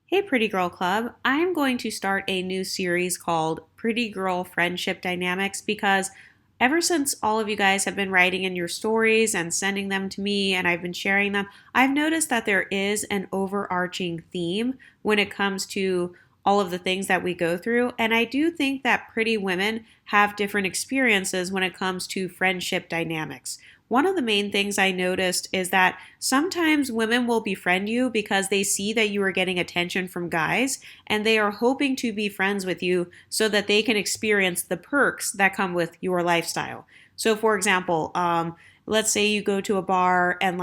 Hey, Pretty Girl Club. I'm going to start a new series called Pretty Girl Friendship Dynamics because ever since all of you guys have been writing in your stories and sending them to me and I've been sharing them, I've noticed that there is an overarching theme when it comes to all of the things that we go through. And I do think that pretty women have different experiences when it comes to friendship dynamics. One of the main things I noticed is that sometimes women will befriend you because they see that you are getting attention from guys and they are hoping to be friends with you so that they can experience the perks that come with your lifestyle. So, for example, let's say you go to a bar and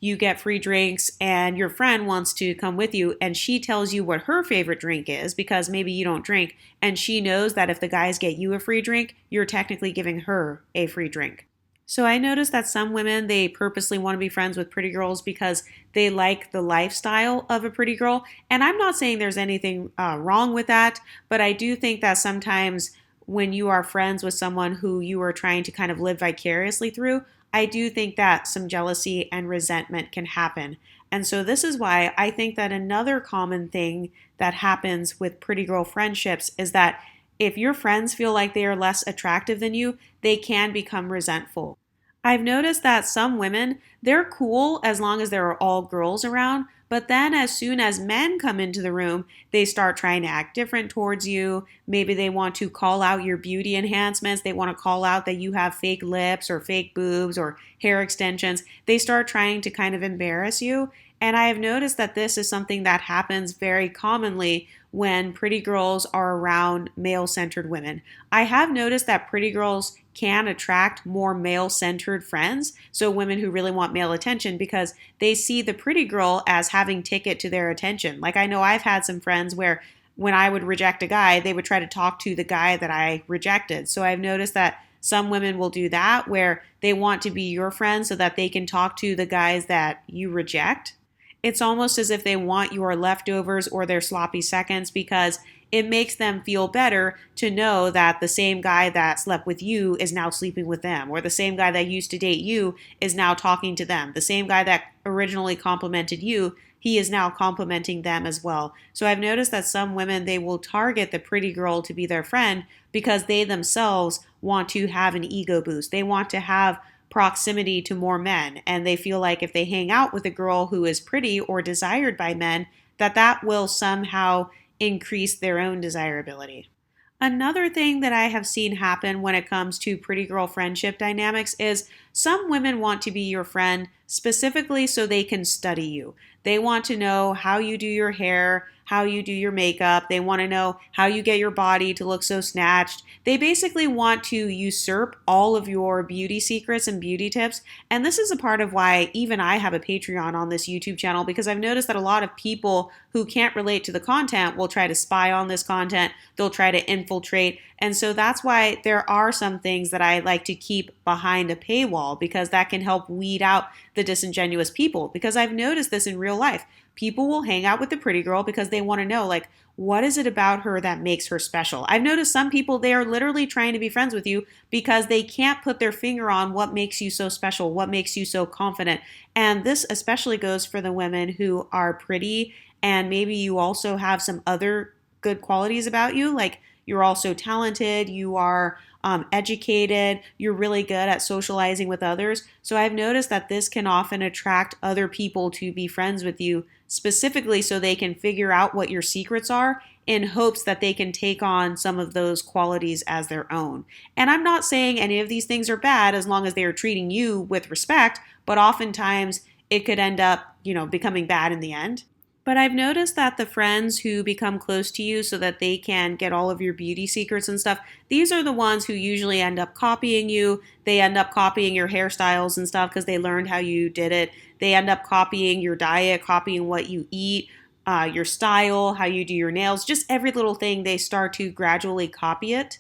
you get free drinks and your friend wants to come with you and she tells you what her favorite drink is because maybe you don't drink and she knows that if the guys get you a free drink, you're technically giving her a free drink. So I noticed that some women, they purposely want to be friends with pretty girls because they like the lifestyle of a pretty girl. And I'm not saying there's anything wrong with that, but I do think that sometimes when you are friends with someone who you are trying to kind of live vicariously through, I do think that some jealousy and resentment can happen. And so this is why I think that another common thing that happens with pretty girl friendships is that if your friends feel like they are less attractive than you, they can become resentful. I've noticed that some women, they're cool as long as there are all girls around, but then as soon as men come into the room, they start trying to act different towards you. Maybe they want to call out your beauty enhancements. They want to call out that you have fake lips or fake boobs or hair extensions. They start trying to kind of embarrass you. And I have noticed that this is something that happens very commonly when pretty girls are around male-centered women. I have noticed that pretty girls can attract more male-centered friends, so women who really want male attention because they see the pretty girl as having ticket to their attention. Like I know I've had some friends where when I would reject a guy, they would try to talk to the guy that I rejected. So I've noticed that some women will do that where they want to be your friend so that they can talk to the guys that you reject. It's almost as if they want your leftovers or their sloppy seconds because it makes them feel better to know that the same guy that slept with you is now sleeping with them, or the same guy that used to date you is now talking to them. The same guy that originally complimented you, he is now complimenting them as well. So I've noticed that some women, they will target the pretty girl to be their friend because they themselves want to have an ego boost. They want to have proximity to more men, and they feel like if they hang out with a girl who is pretty or desired by men, that will somehow increase their own desirability. Another thing that I have seen happen when it comes to pretty girl friendship dynamics is some women want to be your friend specifically so they can study you. They want to know how you do your hair, how you do your makeup. They want to know how you get your body to look so snatched. They basically want to usurp all of your beauty secrets and beauty tips. And this is a part of why even I have a Patreon on this YouTube channel because I've noticed that a lot of people who can't relate to the content will try to spy on this content. They'll try to infiltrate. And so that's why there are some things that I like to keep behind a paywall because that can help weed out the disingenuous people. Because I've noticed this in real life. People will hang out with the pretty girl because they want to know, what is it about her that makes her special? I've noticed some people, they are literally trying to be friends with you because they can't put their finger on what makes you so special, what makes you so confident. And this especially goes for the women who are pretty and maybe you also have some other good qualities about you, like you're also talented, you are educated, you're really good at socializing with others. So I've noticed that this can often attract other people to be friends with you, specifically so they can figure out what your secrets are in hopes that they can take on some of those qualities as their own. And I'm not saying any of these things are bad as long as they are treating you with respect, but oftentimes it could end up, becoming bad in the end. But I've noticed that the friends who become close to you so that they can get all of your beauty secrets and stuff, these are the ones who usually end up copying you. They end up copying your hairstyles and stuff because they learned how you did it. They end up copying your diet, copying what you eat, your style, how you do your nails, just every little thing they start to gradually copy it.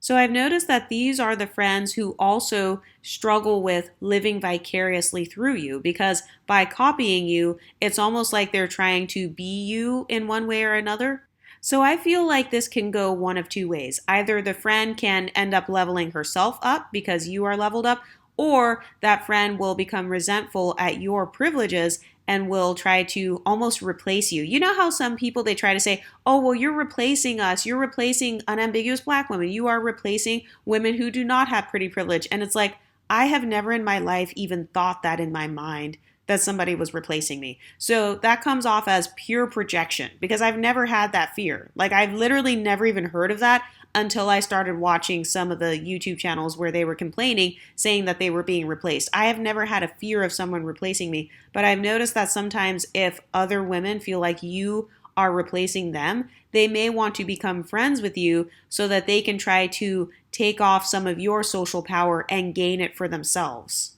So I've noticed that these are the friends who also struggle with living vicariously through you because by copying you, it's almost like they're trying to be you in one way or another. So I feel like this can go one of two ways. Either the friend can end up leveling herself up because you are leveled up, or that friend will become resentful at your privileges and will try to almost replace you. You know how some people, they try to say, oh, well, you're replacing us. You're replacing unambiguous Black women. You are replacing women who do not have pretty privilege. And it's like, I have never in my life even thought that in my mind that somebody was replacing me. So that comes off as pure projection because I've never had that fear. Like I've literally never even heard of that until I started watching some of the YouTube channels where they were complaining, saying that they were being replaced. I have never had a fear of someone replacing me, but I've noticed that sometimes if other women feel like you are replacing them, they may want to become friends with you so that they can try to take off some of your social power and gain it for themselves.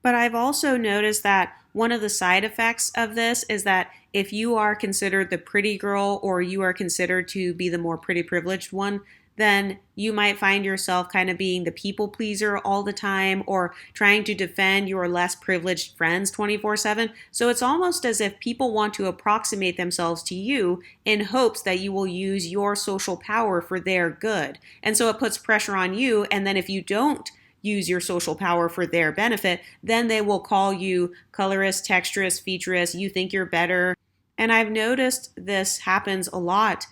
But I've also noticed that one of the side effects of this is that if you are considered the pretty girl or you are considered to be the more pretty privileged one, then you might find yourself kind of being the people pleaser all the time or trying to defend your less privileged friends 24/7. So it's almost as if people want to approximate themselves to you in hopes that you will use your social power for their good. And so it puts pressure on you. And then if you don't use your social power for their benefit, then they will call you colorist, texturist, featurist, you think you're better. And I've noticed this happens a lot.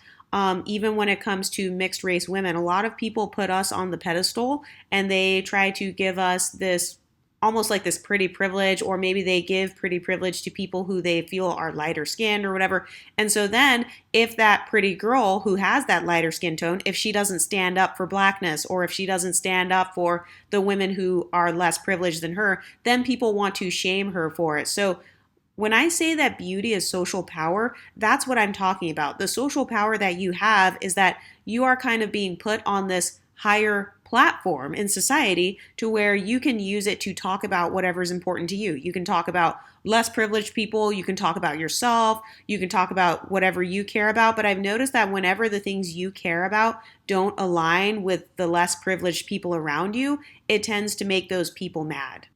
Even when it comes to mixed race women, a lot of people put us on the pedestal and they try to give us this almost like this pretty privilege, or maybe they give pretty privilege to people who they feel are lighter skinned or whatever. And so then if that pretty girl who has that lighter skin tone, if she doesn't stand up for Blackness, or if she doesn't stand up for the women who are less privileged than her, then people want to shame her for it. So when I say that beauty is social power, that's what I'm talking about. The social power that you have is that you are kind of being put on this higher platform in society to where you can use it to talk about whatever is important to you. You can talk about less privileged people, you can talk about yourself, you can talk about whatever you care about. But I've noticed that whenever the things you care about don't align with the less privileged people around you, it tends to make those people mad.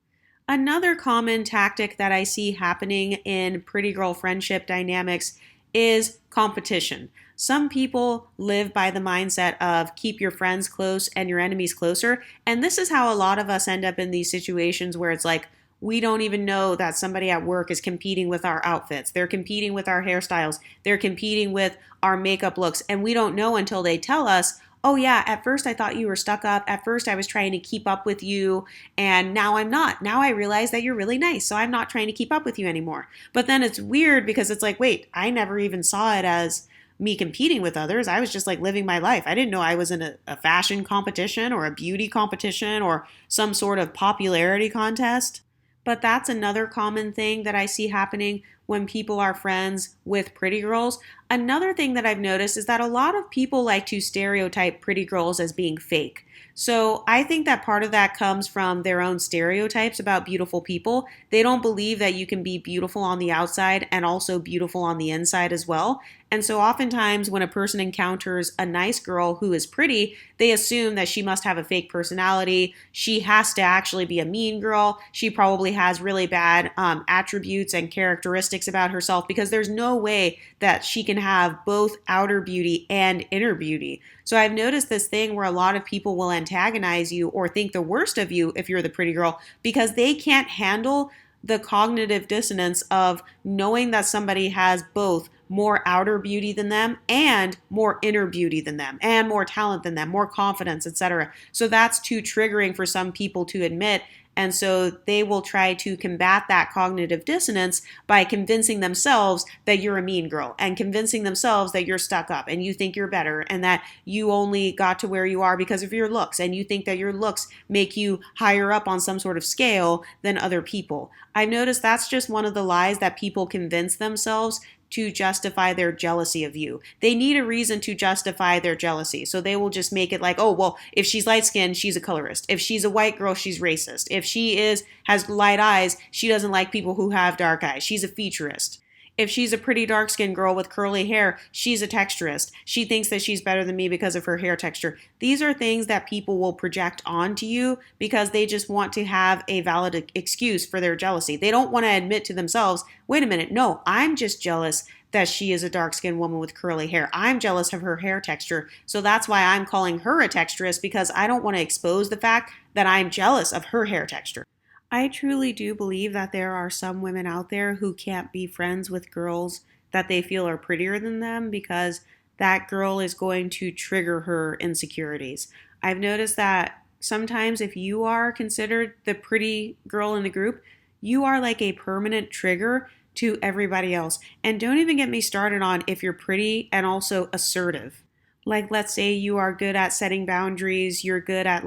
Another common tactic that I see happening in pretty girl friendship dynamics is competition. Some people live by the mindset of keep your friends close and your enemies closer. And this is how a lot of us end up in these situations where it's like, we don't even know that somebody at work is competing with our outfits. They're competing with our hairstyles. They're competing with our makeup looks. And we don't know until they tell us, oh yeah, at first I thought you were stuck up. At first I was trying to keep up with you, and now I'm not. Now I realize that you're really nice, so I'm not trying to keep up with you anymore. But then it's weird because it's like, wait, I never even saw it as me competing with others. I was just like living my life. I didn't know I was in a fashion competition or a beauty competition or some sort of popularity contest. But that's another common thing that I see happening when people are friends with pretty girls. Another thing that I've noticed is that a lot of people like to stereotype pretty girls as being fake. So I think that part of that comes from their own stereotypes about beautiful people. They don't believe that you can be beautiful on the outside and also beautiful on the inside as well. And so oftentimes when a person encounters a nice girl who is pretty, they assume that she must have a fake personality. She has to actually be a mean girl. She probably has really bad attributes and characteristics about herself, because there's no way that she can have both outer beauty and inner beauty. So I've noticed this thing where a lot of people will antagonize you or think the worst of you if you're the pretty girl because they can't handle the cognitive dissonance of knowing that somebody has both more outer beauty than them and more inner beauty than them and more talent than them, more confidence, etc. So that's too triggering for some people to admit. And so they will try to combat that cognitive dissonance by convincing themselves that you're a mean girl and convincing themselves that you're stuck up and you think you're better and that you only got to where you are because of your looks, and you think that your looks make you higher up on some sort of scale than other people. I've noticed that's just one of the lies that people convince themselves to justify their jealousy of you. They need a reason to justify their jealousy. So they will just make it like, oh, well, if she's light skinned, she's a colorist. If she's a white girl, she's racist. If she has light eyes, she doesn't like people who have dark eyes. She's a featurist. If she's a pretty dark-skinned girl with curly hair, she's a texturist. She thinks that she's better than me because of her hair texture. These are things that people will project onto you because they just want to have a valid excuse for their jealousy. They don't want to admit to themselves, wait a minute, no, I'm just jealous that she is a dark-skinned woman with curly hair. I'm jealous of her hair texture. So that's why I'm calling her a texturist, because I don't want to expose the fact that I'm jealous of her hair texture. I truly do believe that there are some women out there who can't be friends with girls that they feel are prettier than them because that girl is going to trigger her insecurities. I've noticed that sometimes if you are considered the pretty girl in the group, you are like a permanent trigger to everybody else. And don't even get me started on if you're pretty and also assertive. Like, let's say you are good at setting boundaries, you're good at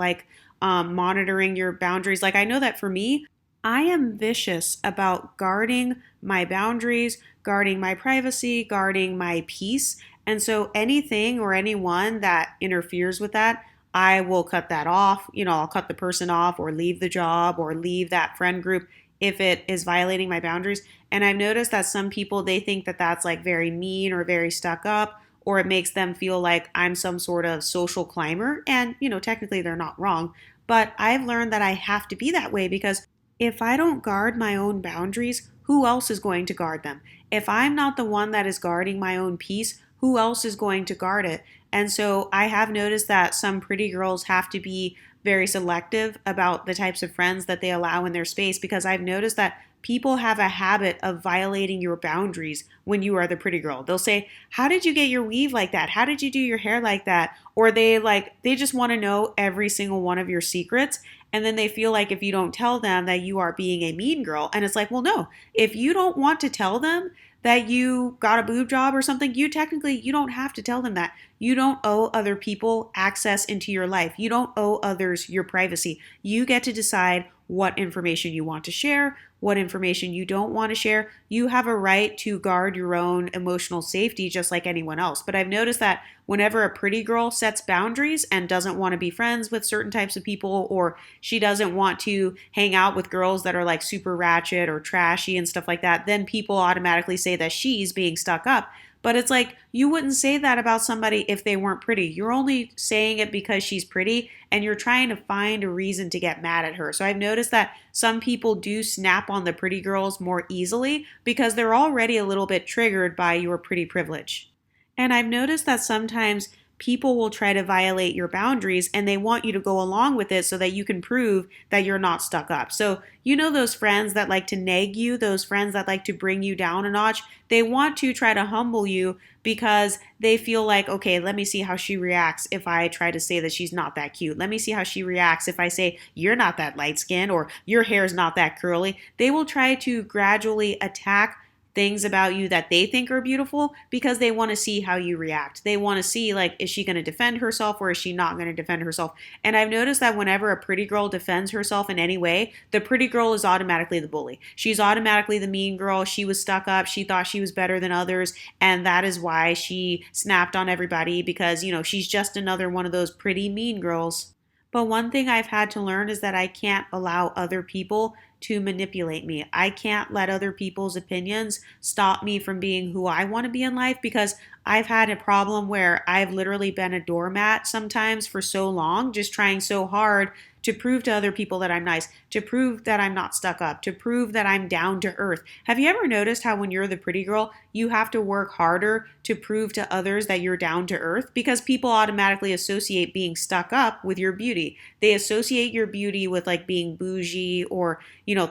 monitoring your boundaries. Like, I know that for me, I am vicious about guarding my boundaries, guarding my privacy, guarding my peace. And so anything or anyone that interferes with that, I will cut that off. I'll cut the person off or leave the job or leave that friend group if it is violating my boundaries. And I've noticed that some people, they think that that's like very mean or very stuck up, or it makes them feel like I'm some sort of social climber. And, technically they're not wrong. But I've learned that I have to be that way because if I don't guard my own boundaries, who else is going to guard them? If I'm not the one that is guarding my own peace, who else is going to guard it? And so I have noticed that some pretty girls have to be very selective about the types of friends that they allow in their space because I've noticed that people have a habit of violating your boundaries when you are the pretty girl. They'll say, "How did you get your weave like that? How did you do your hair like that?" Or they just want to know every single one of your secrets. And then they feel like if you don't tell them that you are being a mean girl. And it's like, well, no, if you don't want to tell them that you got a boob job or something, you don't have to tell them that. You don't owe other people access into your life. You don't owe others your privacy. You get to decide what information you want to share, what information you don't want to share. You have a right to guard your own emotional safety just like anyone else. But I've noticed that whenever a pretty girl sets boundaries and doesn't want to be friends with certain types of people, or she doesn't want to hang out with girls that are like super ratchet or trashy and stuff like that, then people automatically say that she's being stuck up. But it's like, you wouldn't say that about somebody if they weren't pretty. You're only saying it because she's pretty and you're trying to find a reason to get mad at her. So I've noticed that some people do snap on the pretty girls more easily because they're already a little bit triggered by your pretty privilege. And I've noticed that sometimes people will try to violate your boundaries and they want you to go along with it so that you can prove that you're not stuck up. So, those friends that like to nag you, those friends that like to bring you down a notch, they want to try to humble you because they feel like, okay, let me see how she reacts if I try to say that she's not that cute. Let me see how she reacts if I say you're not that light skinned or your hair's not that curly. They will try to gradually attack things about you that they think are beautiful because they want to see how you react. They want to see, like, is she going to defend herself or is she not going to defend herself? And I've noticed that whenever a pretty girl defends herself in any way, the pretty girl is automatically the bully. She's automatically the mean girl. She was stuck up. She thought she was better than others. And that is why she snapped on everybody because, she's just another one of those pretty mean girls. But one thing I've had to learn is that I can't allow other people to manipulate me. I can't let other people's opinions stop me from being who I want to be in life because I've had a problem where I've literally been a doormat sometimes for so long, just trying so hard to prove to other people that I'm nice, to prove that I'm not stuck up, to prove that I'm down to earth. Have you ever noticed how when you're the pretty girl, you have to work harder to prove to others that you're down to earth? Because people automatically associate being stuck up with your beauty. They associate your beauty with like being bougie or,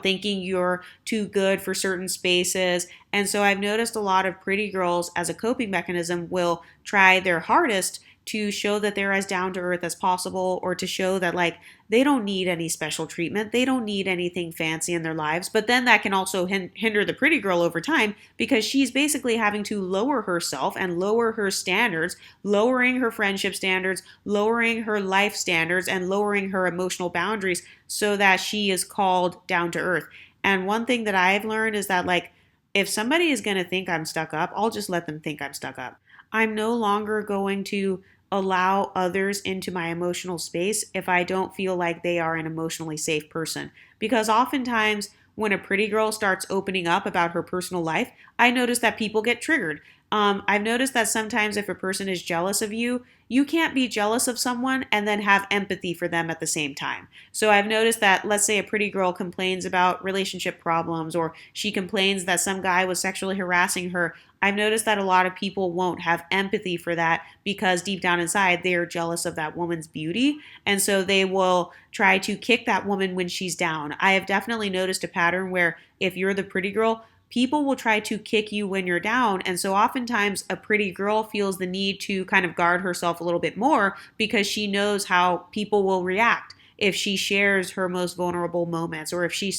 thinking you're too good for certain spaces. And so I've noticed a lot of pretty girls as a coping mechanism will try their hardest to show that they're as down to earth as possible or to show that like they don't need any special treatment. They don't need anything fancy in their lives. But then that can also hinder the pretty girl over time because she's basically having to lower herself and lower her standards, lowering her friendship standards, lowering her life standards, and lowering her emotional boundaries so that she is called down to earth. And one thing that I've learned is that like if somebody is going to think I'm stuck up, I'll just let them think I'm stuck up. I'm no longer going to allow others into my emotional space if I don't feel like they are an emotionally safe person. Because oftentimes, when a pretty girl starts opening up about her personal life, I notice that people get triggered. I've noticed that sometimes if a person is jealous of you, you can't be jealous of someone and then have empathy for them at the same time. So I've noticed that, let's say a pretty girl complains about relationship problems or she complains that some guy was sexually harassing her. I've noticed that a lot of people won't have empathy for that because deep down inside, they are jealous of that woman's beauty. And so they will try to kick that woman when she's down. I have definitely noticed a pattern where if you're the pretty girl, people will try to kick you when you're down. And so oftentimes a pretty girl feels the need to kind of guard herself a little bit more because she knows how people will react if she shares her most vulnerable moments, or if she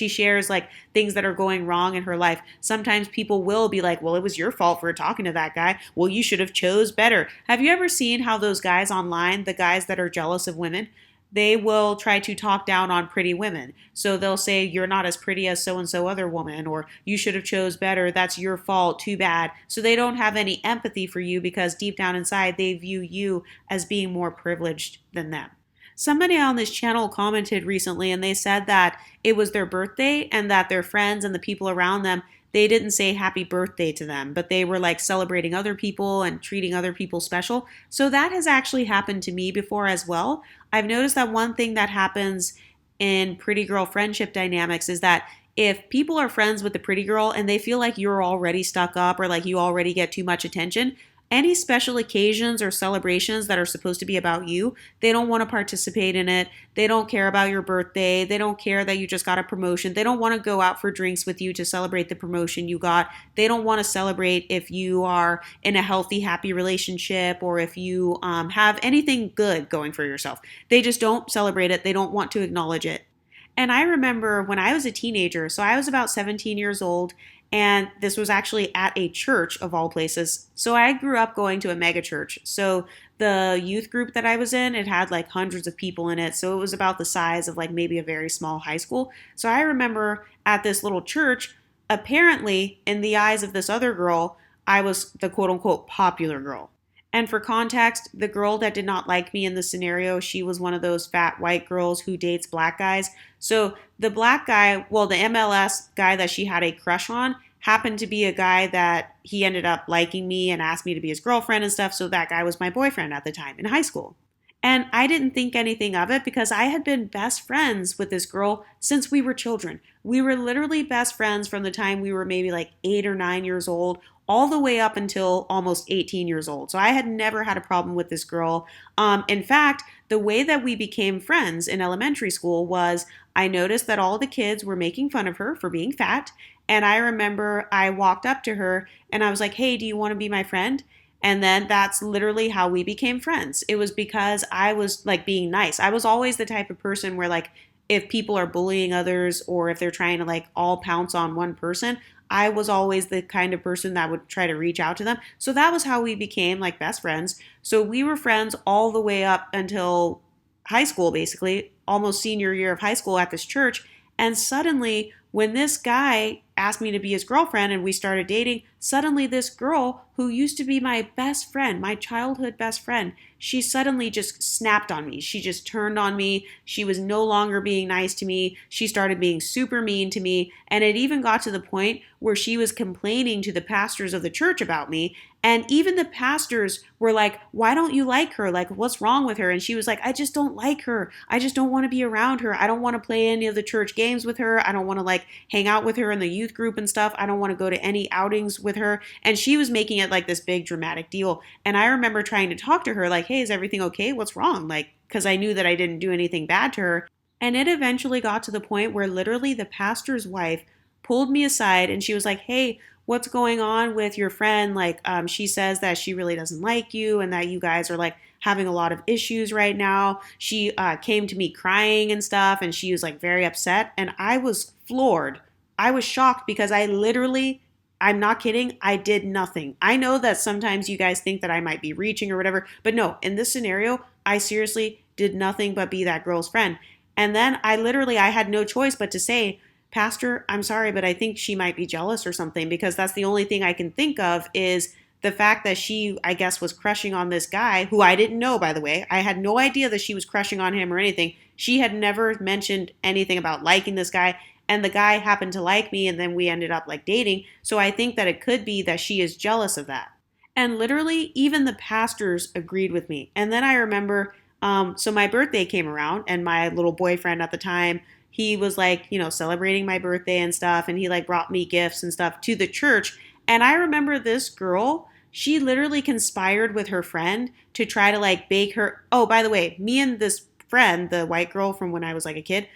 shares like things that are going wrong in her life. Sometimes people will be like, well, it was your fault for talking to that guy. Well, you should have chose better. Have you ever seen how those guys online, the guys that are jealous of women, they will try to talk down on pretty women. So they'll say, you're not as pretty as so-and-so other woman, or you should have chose better. That's your fault. Too bad. So they don't have any empathy for you because deep down inside, they view you as being more privileged than them. Somebody on this channel commented recently and they said that it was their birthday and that their friends and the people around them, they didn't say happy birthday to them, but they were like celebrating other people and treating other people special. So that has actually happened to me before as well. I've noticed that one thing that happens in pretty girl friendship dynamics is that if people are friends with the pretty girl and they feel like you're already stuck up or like you already get too much attention, any special occasions or celebrations that are supposed to be about you, they don't want to participate in it. They don't care about your birthday. They don't care that you just got a promotion. They don't want to go out for drinks with you to celebrate the promotion you got. They don't want to celebrate if you are in a healthy, happy relationship or if you have anything good going for yourself. They just don't celebrate it. They don't want to acknowledge it. And I remember when I was a teenager, so I was about 17 years old, and this was actually at a church of all places. So I grew up going to a mega church. So the youth group that I was in, it had like hundreds of people in it. So it was about the size of like maybe a very small high school. So I remember at this little church, apparently in the eyes of this other girl, I was the quote unquote popular girl. And for context, the girl that did not like me in the scenario, she was one of those fat white girls who dates black guys. So the black guy, well, the MLS guy that she had a crush on happened to be a guy that he ended up liking me and asked me to be his girlfriend and stuff. So that guy was my boyfriend at the time in high school. And I didn't think anything of it because I had been best friends with this girl since we were children. We were literally best friends from the time we were maybe like 8 or 9 years old, all the way up until almost 18 years old. So I had never had a problem with this girl. In fact, the way that we became friends in elementary school was I noticed that all the kids were making fun of her for being fat. And I remember I walked up to her and I was like, hey, do you want to be my friend? And then that's literally how we became friends. It was because I was like being nice. I was always the type of person where like if people are bullying others or if they're trying to like all pounce on one person, I was always the kind of person that would try to reach out to them. So that was how we became like best friends. So we were friends all the way up until high school, basically, almost senior year of high school at this church. And suddenly, when this guy asked me to be his girlfriend and we started dating, suddenly this girl who used to be my best friend, my childhood best friend, she suddenly just snapped on me. She just turned on me. She was no longer being nice to me. She started being super mean to me. And it even got to the point where she was complaining to the pastors of the church about me. And even the pastors were like, why don't you like her? Like, what's wrong with her? And she was like, I just don't like her. I just don't want to be around her. I don't want to play any of the church games with her. I don't want to like hang out with her in the youth group and stuff. I don't want to go to any outings with her. And she was making it like this big dramatic deal. And I remember trying to talk to her like, hey, is everything okay? What's wrong? Like, because I knew that I didn't do anything bad to her. And it eventually got to the point where literally the pastor's wife pulled me aside and she was like, hey, what's going on with your friend? Like, she says that she really doesn't like you and that you guys are like having a lot of issues right now. She came to me crying and stuff and she was like very upset. And I was floored. I was shocked because I literally, I'm not kidding, I did nothing. I know that sometimes you guys think that I might be reaching or whatever, but no, in this scenario, I seriously did nothing but be that girl's friend. And then I had no choice but to say, Pastor, I'm sorry, but I think she might be jealous or something because that's the only thing I can think of is the fact that she, I guess, was crushing on this guy who I didn't know, by the way. I had no idea that she was crushing on him or anything. She had never mentioned anything about liking this guy. And the guy happened to like me and then we ended up like dating. So I think that it could be that she is jealous of that. And literally, even the pastors agreed with me. And then I remember, so my birthday came around and my little boyfriend at the time, he was like, celebrating my birthday and stuff. And he like brought me gifts and stuff to the church. And I remember this girl, she literally conspired with her friend to try to like bake her. Oh, by the way, me and this friend, the white girl from when I was like a kid,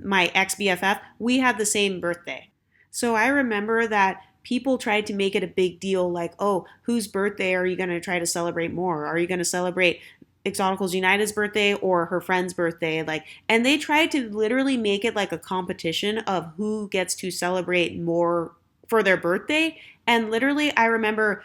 my ex BFF, we had the same birthday. So I remember that people tried to make it a big deal like, oh, whose birthday are you going to try to celebrate more? Are you going to celebrate Exoticals United's birthday or her friend's birthday? Like, and they tried to literally make it like a competition of who gets to celebrate more for their birthday. And literally, I remember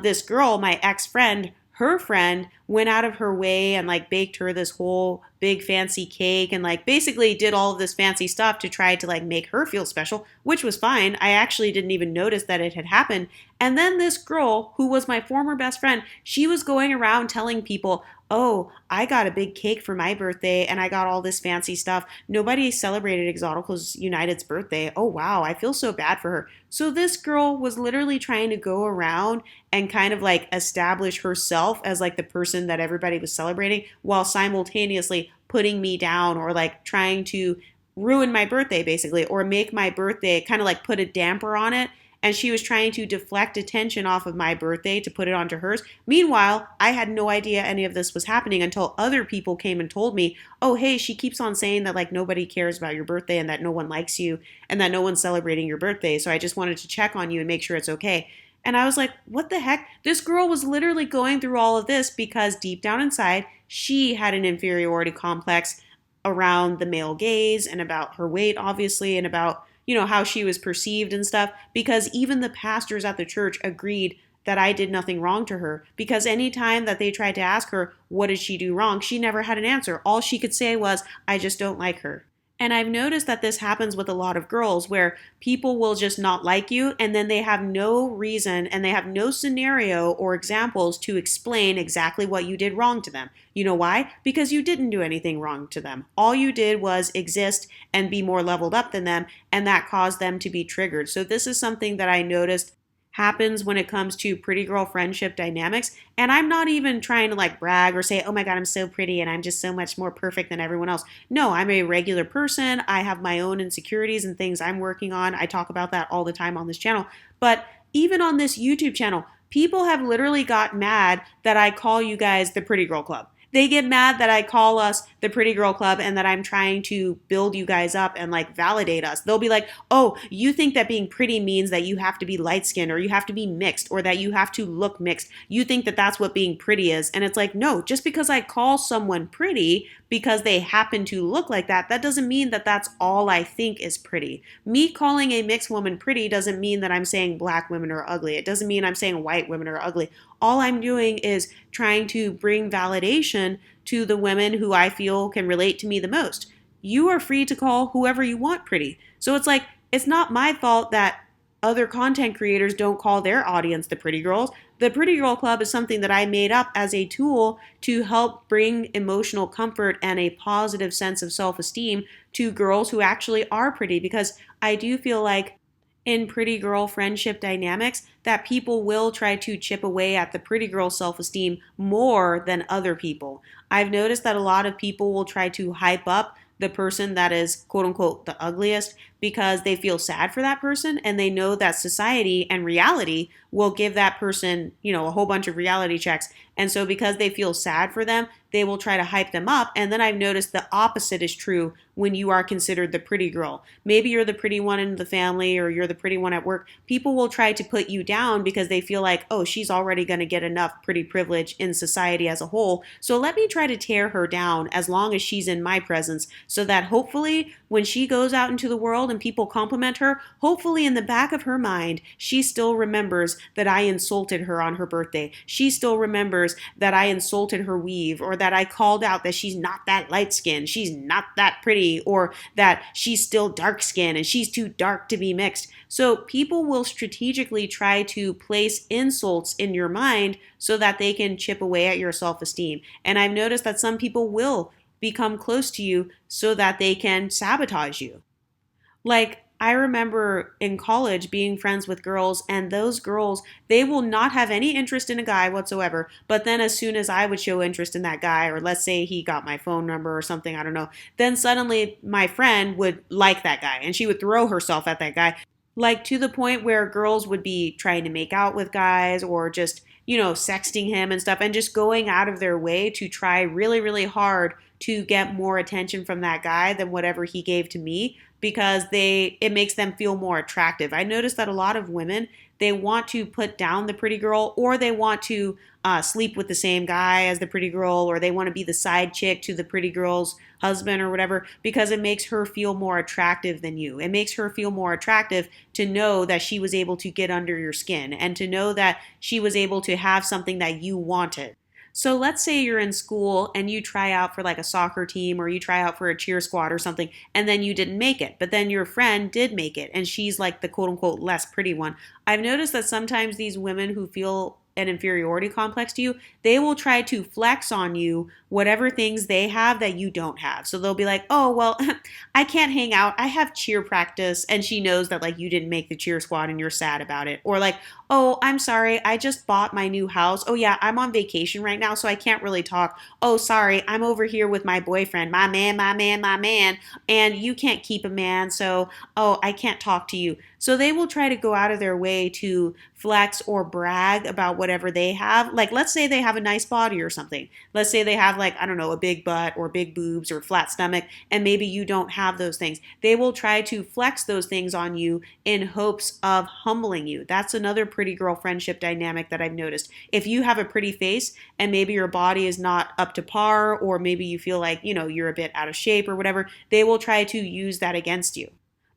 this girl, my ex friend, her friend went out of her way and like baked her this whole big fancy cake and like basically did all of this fancy stuff to try to like make her feel special, which was fine. I actually didn't even notice that it had happened. And then this girl, who was my former best friend, she was going around telling people, oh, I got a big cake for my birthday and I got all this fancy stuff. Nobody celebrated Exoticals United's birthday. Oh, wow, I feel so bad for her. So this girl was literally trying to go around and kind of like establish herself as like the person that everybody was celebrating while simultaneously putting me down or like trying to ruin my birthday basically or make my birthday kind of like put a damper on it. And she was trying to deflect attention off of my birthday to put it onto hers. Meanwhile, I had no idea any of this was happening until other people came and told me, oh, hey, she keeps on saying that like nobody cares about your birthday and that no one likes you and that no one's celebrating your birthday. So I just wanted to check on you and make sure it's okay. And I was like, what the heck? This girl was literally going through all of this because deep down inside, she had an inferiority complex around the male gaze and about her weight, obviously, and about how she was perceived and stuff, because even the pastors at the church agreed that I did nothing wrong to her, because anytime that they tried to ask her, what did she do wrong? She never had an answer. All she could say was, I just don't like her. And I've noticed that this happens with a lot of girls where people will just not like you and then they have no reason and they have no scenario or examples to explain exactly what you did wrong to them. You know why? Because you didn't do anything wrong to them. All you did was exist and be more leveled up than them, and that caused them to be triggered. So this is something that I noticed happens when it comes to pretty girl friendship dynamics. And I'm not even trying to like brag or say, oh my God, I'm so pretty and I'm just so much more perfect than everyone else. No, I'm a regular person. I have my own insecurities and things I'm working on. I talk about that all the time on this channel. But even on this YouTube channel, people have literally got mad that I call you guys the Pretty Girl Club. They get mad that I call us the Pretty Girl Club and that I'm trying to build you guys up and like validate us. They'll be like, oh, you think that being pretty means that you have to be light skinned or you have to be mixed or that you have to look mixed. You think that that's what being pretty is. And it's like, no, just because I call someone pretty because they happen to look like that, that doesn't mean that that's all I think is pretty. Me calling a mixed woman pretty doesn't mean that I'm saying black women are ugly. It doesn't mean I'm saying white women are ugly. All I'm doing is trying to bring validation to the women who I feel can relate to me the most. You are free to call whoever you want pretty. So it's like, it's not my fault that other content creators don't call their audience the pretty girls. The Pretty Girl Club is something that I made up as a tool to help bring emotional comfort and a positive sense of self-esteem to girls who actually are pretty, because I do feel like in pretty girl friendship dynamics that people will try to chip away at the pretty girl self-esteem more than other people. I've noticed that a lot of people will try to hype up the person that is quote unquote the ugliest because they feel sad for that person and they know that society and reality will give that person, a whole bunch of reality checks. And so because they feel sad for them, they will try to hype them up. And then I've noticed the opposite is true when you are considered the pretty girl. Maybe you're the pretty one in the family or you're the pretty one at work. People will try to put you down because they feel like, oh, she's already going to get enough pretty privilege in society as a whole. So let me try to tear her down as long as she's in my presence so that hopefully when she goes out into the world and people compliment her, hopefully in the back of her mind, she still remembers that I insulted her on her birthday. She still remembers that I insulted her weave or that I called out that she's not that light skinned, she's not that pretty, or that she's still dark skinned and she's too dark to be mixed. So people will strategically try to place insults in your mind so that they can chip away at your self-esteem. And I've noticed that some people will become close to you so that they can sabotage you. Like, I remember in college being friends with girls, and those girls, they will not have any interest in a guy whatsoever. But then as soon as I would show interest in that guy, or let's say he got my phone number or something, I don't know, then suddenly my friend would like that guy and she would throw herself at that guy. Like to the point where girls would be trying to make out with guys or just, sexting him and stuff and just going out of their way to try really, really hard to get more attention from that guy than whatever he gave to me because it makes them feel more attractive. I noticed that a lot of women, they want to put down the pretty girl or they want to sleep with the same guy as the pretty girl or they want to be the side chick to the pretty girl's husband or whatever because it makes her feel more attractive than you. It makes her feel more attractive to know that she was able to get under your skin and to know that she was able to have something that you wanted. So let's say you're in school and you try out for like a soccer team or you try out for a cheer squad or something and then you didn't make it, but then your friend did make it and she's like the quote unquote less pretty one. I've noticed that sometimes these women who feel an inferiority complex to you, they will try to flex on you whatever things they have that you don't have. So they'll be like, oh, well, I can't hang out. I have cheer practice. And she knows that like you didn't make the cheer squad and you're sad about it. Or like, oh, I'm sorry. I just bought my new house. Oh, yeah, I'm on vacation right now, so I can't really talk. Oh, sorry. I'm over here with my boyfriend, my man, my man, my man. And you can't keep a man. So, oh, I can't talk to you. So they will try to go out of their way to flex or brag about whatever they have. Like, let's say they have a nice body or something. Let's say they have, like, I don't know, a big butt or big boobs or flat stomach, and maybe you don't have those things. They will try to flex those things on you in hopes of humbling you. That's another pretty girl friendship dynamic that I've noticed. If you have a pretty face and maybe your body is not up to par, or maybe you feel like, you're a bit out of shape or whatever, they will try to use that against you.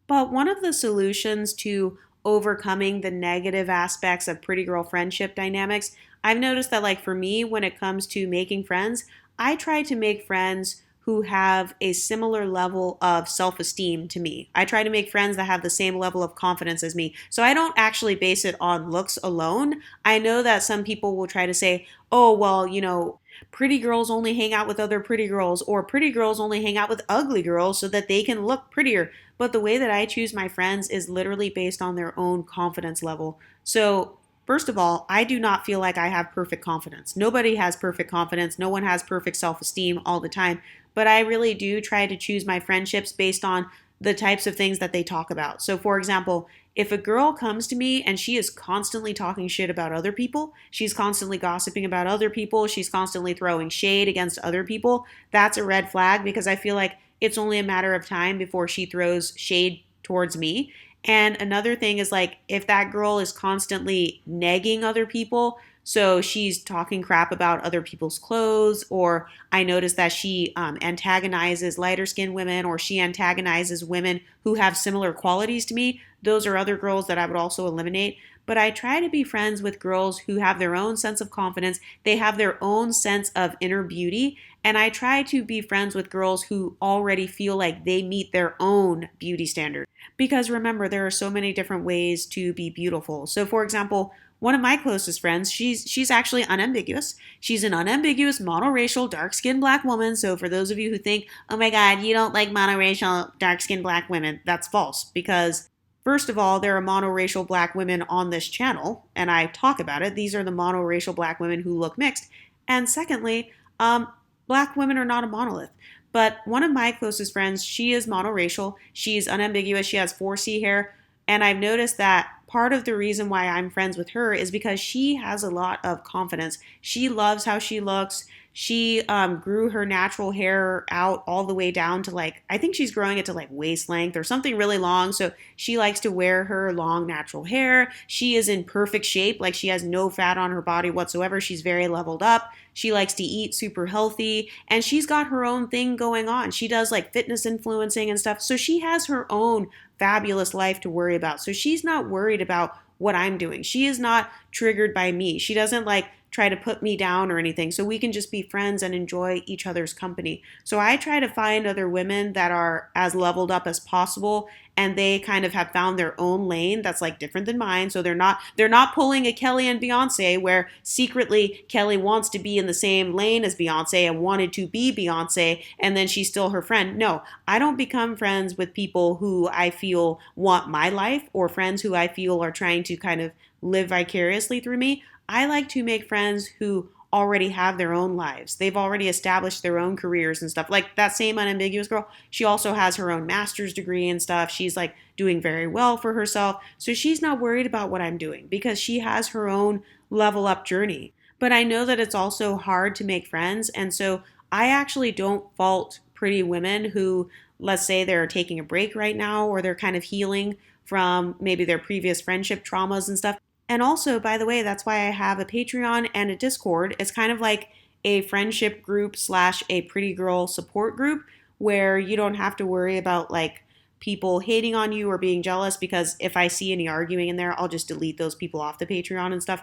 But one of the solutions to overcoming the negative aspects of pretty girl friendship dynamics, I've noticed that, like, for me, when it comes to making friends, I try to make friends who have a similar level of self esteem to me. I try to make friends that have the same level of confidence as me. So I don't actually base it on looks alone. I know that some people will try to say, oh, well, pretty girls only hang out with other pretty girls, or pretty girls only hang out with ugly girls so that they can look prettier. But the way that I choose my friends is literally based on their own confidence level. So, first of all, I do not feel like I have perfect confidence. Nobody has perfect confidence. No one has perfect self esteem all the time. But I really do try to choose my friendships based on the types of things that they talk about. So, for example, if a girl comes to me and she is constantly talking shit about other people, she's constantly gossiping about other people, she's constantly throwing shade against other people, that's a red flag because I feel like it's only a matter of time before she throws shade towards me. And another thing is like if that girl is constantly negging other people, so she's talking crap about other people's clothes, or I notice that she antagonizes lighter skinned women, or she antagonizes women who have similar qualities to me. Those are other girls that I would also eliminate. But I try to be friends with girls who have their own sense of confidence. They have their own sense of inner beauty. And I try to be friends with girls who already feel like they meet their own beauty standard. Because remember, there are so many different ways to be beautiful. So, for example, one of my closest friends, she's actually unambiguous. She's an unambiguous monoracial dark-skinned black woman. So for those of you who think, oh my God, you don't like monoracial dark-skinned black women, that's false. Because first of all, there are monoracial black women on this channel, and I talk about it. These are the monoracial black women who look mixed. And secondly, black women are not a monolith. But one of my closest friends, she is monoracial. She's unambiguous. She has 4C hair. And I've noticed that part of the reason why I'm friends with her is because she has a lot of confidence. She loves how she looks. She grew her natural hair out all the way down to like, I think she's growing it to like waist length or something really long. So she likes to wear her long natural hair. She is in perfect shape. Like she has no fat on her body whatsoever. She's very leveled up. She likes to eat super healthy and she's got her own thing going on. She does like fitness influencing and stuff. So she has her own fabulous life to worry about. So she's not worried about what I'm doing. She is not triggered by me. She doesn't like try to put me down or anything. So we can just be friends and enjoy each other's company. So I try to find other women that are as leveled up as possible and they kind of have found their own lane that's like different than mine. So they're not pulling a Kelly and Beyonce where secretly Kelly wants to be in the same lane as Beyonce and wanted to be Beyonce and then she's still her friend. No, I don't become friends with people who I feel want my life or friends who I feel are trying to kind of live vicariously through me. I like to make friends who already have their own lives. They've already established their own careers and stuff. Like that same unambiguous girl, she also has her own master's degree and stuff. She's like doing very well for herself. So she's not worried about what I'm doing because she has her own level up journey. But I know that it's also hard to make friends. And so I actually don't fault pretty women who, let's say they're taking a break right now or they're kind of healing from maybe their previous friendship traumas and stuff. And also, by the way, that's why I have a Patreon and a Discord. It's kind of like a friendship group slash a pretty girl support group where you don't have to worry about like people hating on you or being jealous, because if I see any arguing in there, I'll just delete those people off the Patreon and stuff.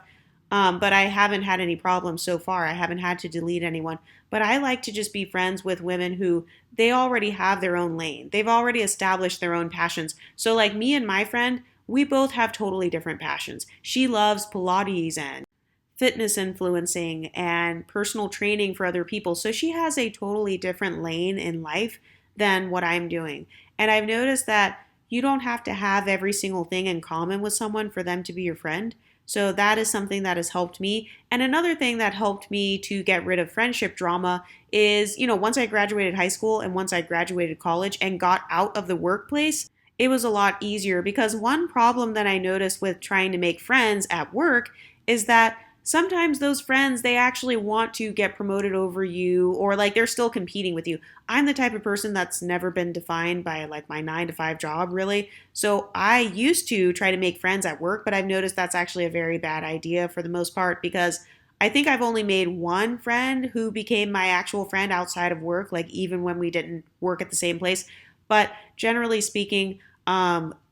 But I haven't had any problems so far. I haven't had to delete anyone. But I like to just be friends with women who they already have their own lane. They've already established their own passions. So like me and my friend, we both have totally different passions. She loves Pilates and fitness influencing and personal training for other people. So she has a totally different lane in life than what I'm doing. And I've noticed that you don't have to have every single thing in common with someone for them to be your friend. So that is something that has helped me. And another thing that helped me to get rid of friendship drama is, once I graduated high school and once I graduated college and got out of the workplace, it was a lot easier, because one problem that I noticed with trying to make friends at work is that sometimes those friends, they actually want to get promoted over you, or like they're still competing with you. I'm the type of person that's never been defined by like my 9 to 5 job, really. So I used to try to make friends at work, but I've noticed that's actually a very bad idea for the most part, because I think I've only made one friend who became my actual friend outside of work, like even when we didn't work at the same place. But generally speaking,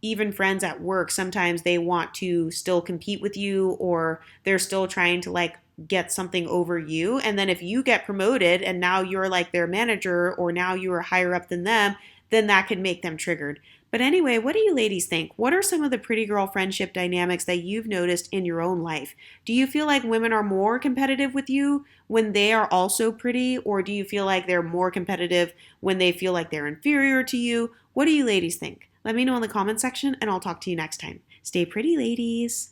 even friends at work, sometimes they want to still compete with you, or they're still trying to like get something over you. And then if you get promoted and now you're like their manager, or now you are higher up than them, then that can make them triggered. But anyway, what do you ladies think? What are some of the pretty girl friendship dynamics that you've noticed in your own life? Do you feel like women are more competitive with you when they are also pretty, or do you feel like they're more competitive when they feel like they're inferior to you? What do you ladies think? Let me know in the comment section, and I'll talk to you next time. Stay pretty, ladies.